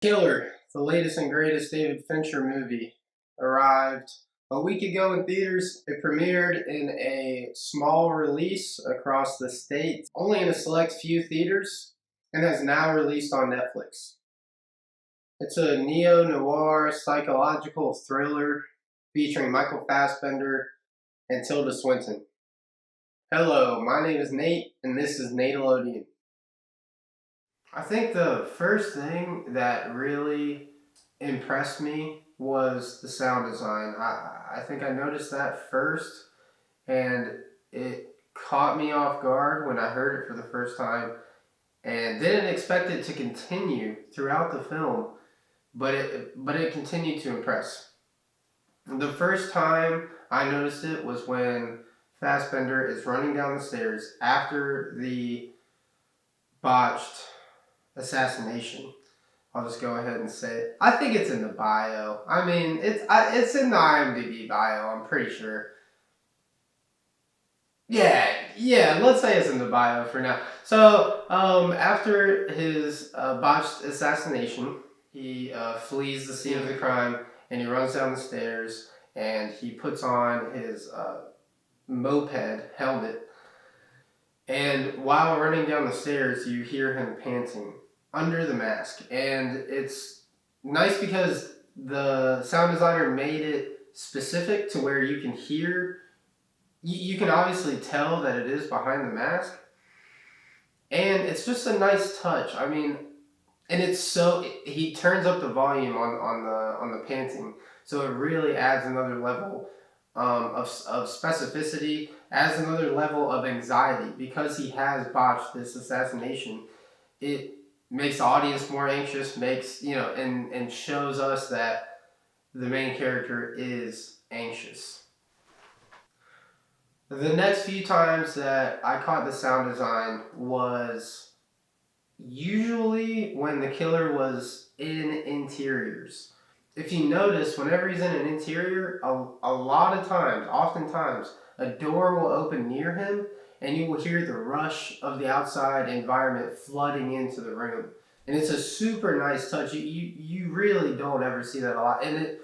Killer, the latest and greatest David Fincher movie, arrived a week ago in theaters. It premiered in a small release across the state, only in a select few theaters, and has now released on Netflix. It's a neo-noir psychological thriller featuring Michael Fassbender and Tilda Swinton. Hello, my name is Nate, and this is Natelodian. I think the first thing that really impressed me was the sound design. I think I noticed that first, and it caught me off guard when I heard it for the first time, and didn't expect it to continue throughout the film, but it continued to impress. The first time I noticed it was when Fassbender is running down the stairs after the botched assassination. I'll just go ahead and say it. I think it's in the bio. I mean, it's in the IMDb bio. I'm pretty sure. Yeah. Let's say it's in the bio for now. So, after his botched assassination, he flees the scene of the crime and he runs down the stairs and he puts on his moped helmet. And while running down the stairs, you hear him panting under the mask. And it's nice because the sound designer made it specific to where you can hear, you can obviously tell that it is behind the mask. And it's just a nice touch. I mean, and it's so, he turns up the volume on the panting. So it really adds another level of specificity, adds another level of anxiety. Because he has botched this assassination, it makes the audience more anxious, and shows us that the main character is anxious. The next few times that I caught the sound design was usually when the killer was in interiors. If you notice, whenever he's in an interior, a lot of times, oftentimes, a door will open near him and you will hear the rush of the outside environment flooding into the room. And it's a super nice touch. You really don't ever see that a lot. And it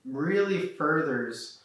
really furthers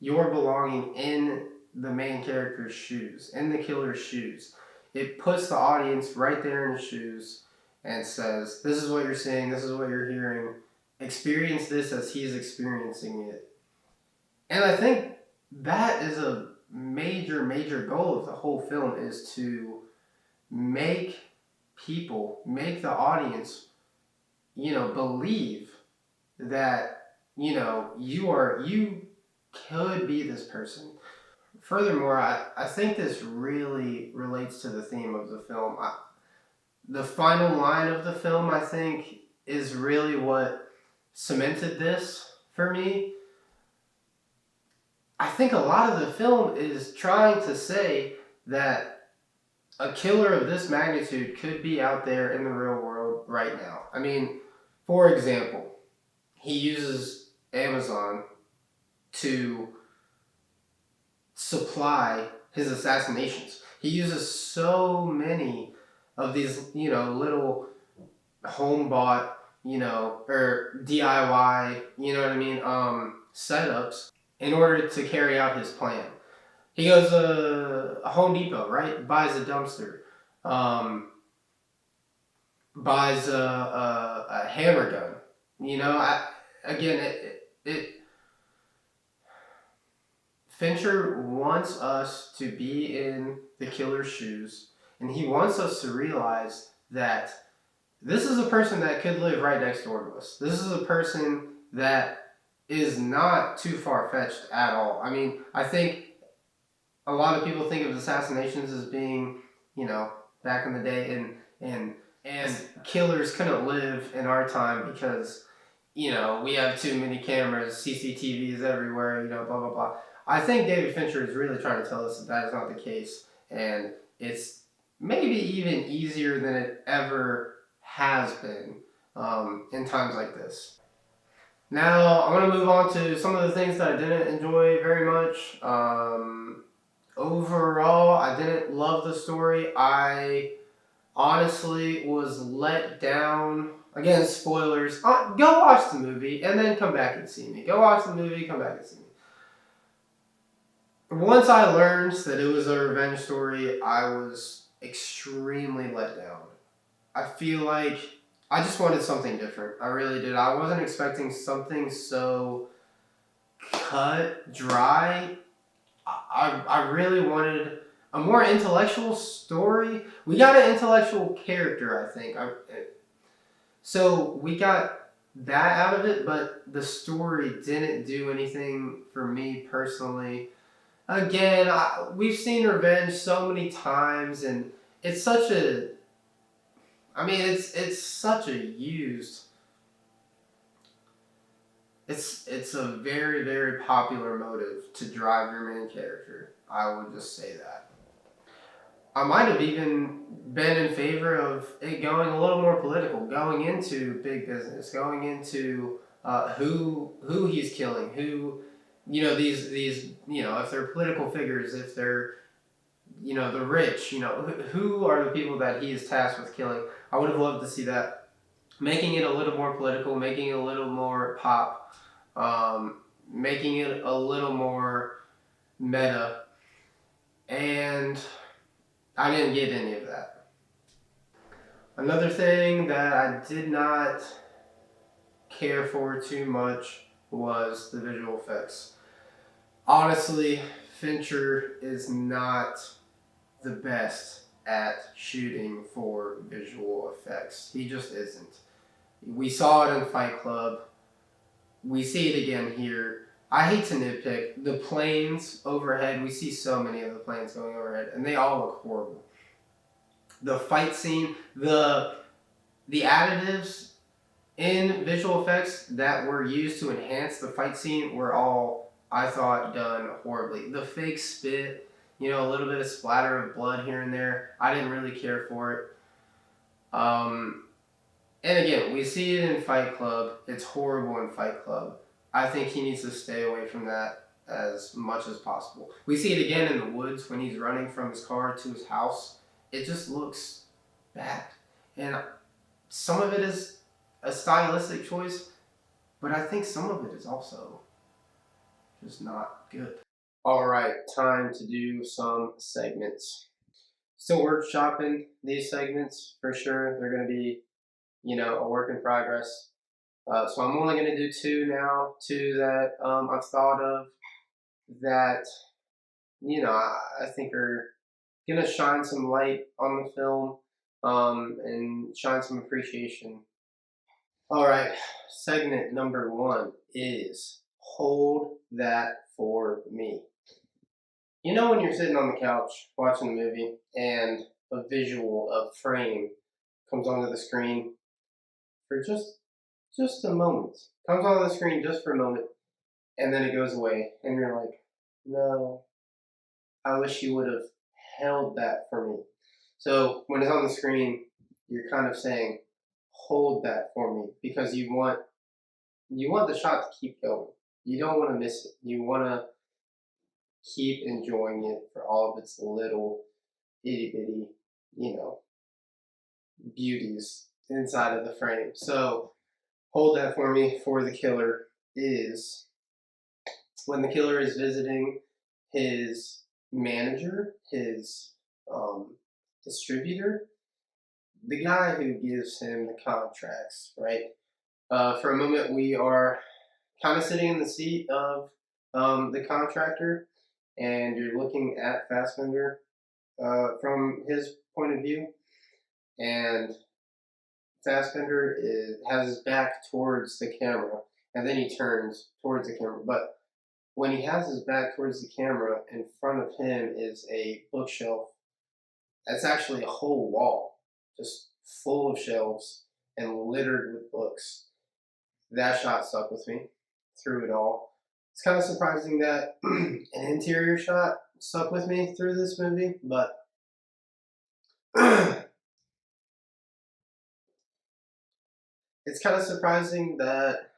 your belonging in the main character's shoes, in the killer's shoes. It puts the audience right there in his shoes and says, this is what you're seeing, this is what you're hearing. Experience this as he's experiencing it. And I think that is a major goal of the whole film, is to make the audience, believe that, you could be this person. Furthermore, I think this really relates to the theme of the film. The final line of the film, I think, is really what cemented this for me. I think a lot of the film is trying to say that a killer of this magnitude could be out there in the real world right now. I mean, for example, he uses Amazon to supply his assassinations. He uses so many of these, little home bought, or DIY, setups in order to carry out his plan. He goes to Home Depot, right? Buys a dumpster, buys a hammer gun. Fincher wants us to be in the killer's shoes, and he wants us to realize that this is a person that could live right next door to us. This is a person that is not too far-fetched at all. I mean, I think a lot of people think of assassinations as being, back in the day, and killers couldn't live in our time because, we have too many cameras, CCTVs everywhere, blah, blah, blah. I think David Fincher is really trying to tell us that is not the case, and it's maybe even easier than it ever has been in times like this. Now, I'm going to move on to some of the things that I didn't enjoy very much. Overall, I didn't love the story. I honestly was let down. Again, spoilers. Go watch the movie and then come back and see me. Go watch the movie, come back and see me. Once I learned that it was a revenge story, I was extremely let down. I feel like I just wanted something different. I really did. I wasn't expecting something so cut, dry. I really wanted a more intellectual story. We got an intellectual character, I think. So we got that out of it, but the story didn't do anything for me personally. Again, we've seen revenge so many times, and it's such a. I mean, it's such a used. It's a very very popular motive to drive your main character. I would just say that. I might have even been in favor of it going a little more political, going into big business, going into who he's killing, who these if they're political figures, if they're the rich, who are the people that he is tasked with killing. I would have loved to see that, making it a little more political, making it a little more pop, making it a little more meta, and I didn't get any of that. Another thing that I did not care for too much was the visual effects. Honestly, Fincher is not the best at shooting for visual effects. He just isn't. We saw it in Fight Club. We see it again here. I hate to nitpick. The planes overhead, we see so many of the planes going overhead, and they all look horrible. The fight scene, the additives in visual effects that were used to enhance the fight scene were all, I thought, done horribly. The fake spit, a little bit of splatter of blood here and there, I didn't really care for it. And again, we see it in Fight Club. It's horrible in Fight Club. I think he needs to stay away from that as much as possible. We see it again in the woods when he's running from his car to his house. It just looks bad. And some of it is a stylistic choice, but I think some of it is also just not good. All right, time to do some segments. Still workshopping these segments for sure. They're going to be, a work in progress. So I'm only going to do two that I've thought of that, I think are going to shine some light on the film and shine some appreciation. All right, segment number one is Hold That For Me. When you're sitting on the couch watching a movie and a visual, a frame comes onto the screen for just a moment, comes onto the screen just for a moment, and then it goes away, and you're like, no, I wish you would have held that for me. So when it's on the screen, you're kind of saying, hold that for me, because you want the shot to keep going. You don't want to miss it. You want to keep enjoying it for all of its little itty bitty, beauties inside of the frame. So hold that for me for the killer is when the killer is visiting his manager, his distributor, the guy who gives him the contracts, right? For a moment, we are kind of sitting in the seat of the contractor, and you're looking at Fassbender from his point of view, and Fassbender has his back towards the camera, and then he turns towards the camera. But when he has his back towards the camera, in front of him is a bookshelf. That's actually a whole wall, just full of shelves and littered with books. That shot stuck with me through it all. It's kind of surprising that an interior shot stuck with me through this movie, but it's kind of surprising that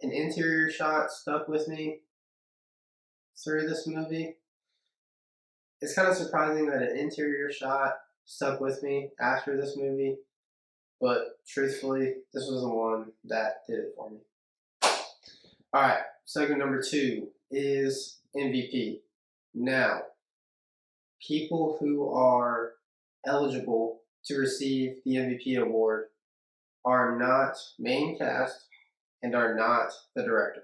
an interior shot stuck with me through this movie. It's kind of surprising that an interior shot stuck with me after this movie, but truthfully, this was the one that did it for me. All right, segment number 2 is MVP. Now, people who are eligible to receive the MVP award are not main cast and are not the director.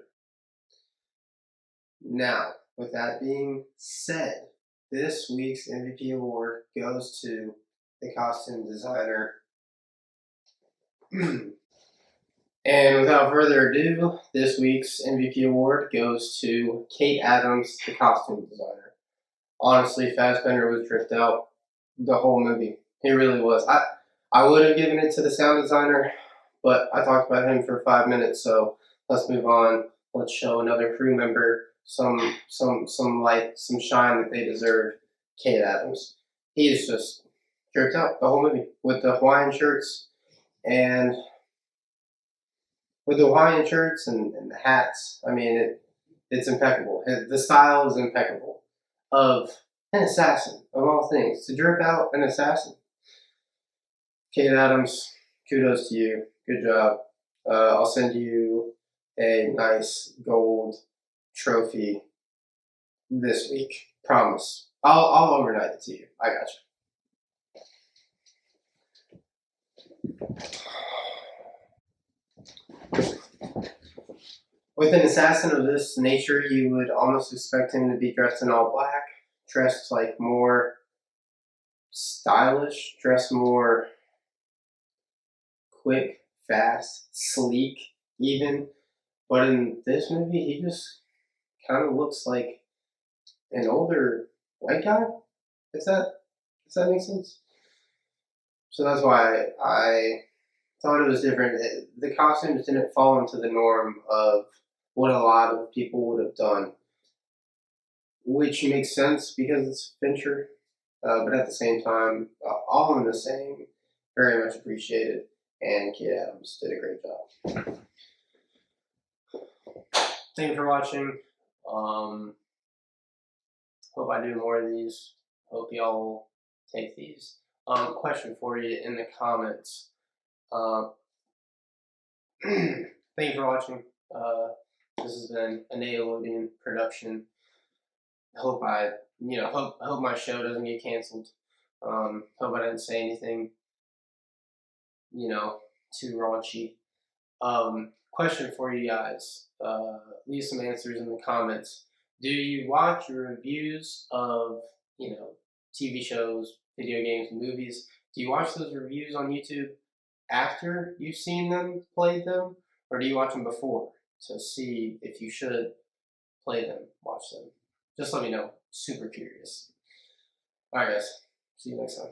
Now, with that being said, this week's MVP award goes to the costume designer. And without further ado, this week's MVP award goes to Kate Adams, the costume designer. Honestly, Fassbender was dripped out the whole movie. He really was. I would have given it to the sound designer, but I talked about him for 5 minutes, so let's move on. Let's show another crew member some light, some shine that they deserve. Kate Adams. He is just dripped out the whole movie with the Hawaiian shirts and and the hats. I mean, it's impeccable. The style is impeccable. Of an assassin, of all things, to drip out an assassin. Kate Adams, kudos to you. Good job. I'll send you a nice gold trophy this week. Promise. I'll overnight it to you. I got you. With an assassin of this nature, you would almost expect him to be dressed in all black, dressed like more stylish, dressed more quick, fast, sleek, even. But in this movie, he just kind of looks like an older white guy. Does that make sense? So that's why I thought it was different. The costumes didn't fall into the norm of what a lot of people would have done, which makes sense because it's Fincher. But at the same time, all in the same, very much appreciated. And Kate Adams did a great job. Thank you for watching. Hope I do more of these. Hope y'all will take these. Question for you in the comments. Thank you for watching. This has been a Nickelodeon production. Hope my show doesn't get canceled. Hope I didn't say anything, too raunchy. Question for you guys. Leave some answers in the comments. Do you watch reviews of, TV shows, video games, movies? Do you watch those reviews on YouTube after you've seen them, played them? Or do you watch them before to see if you should play them, watch them? Just let me know. Super curious. Alright guys. See you next time.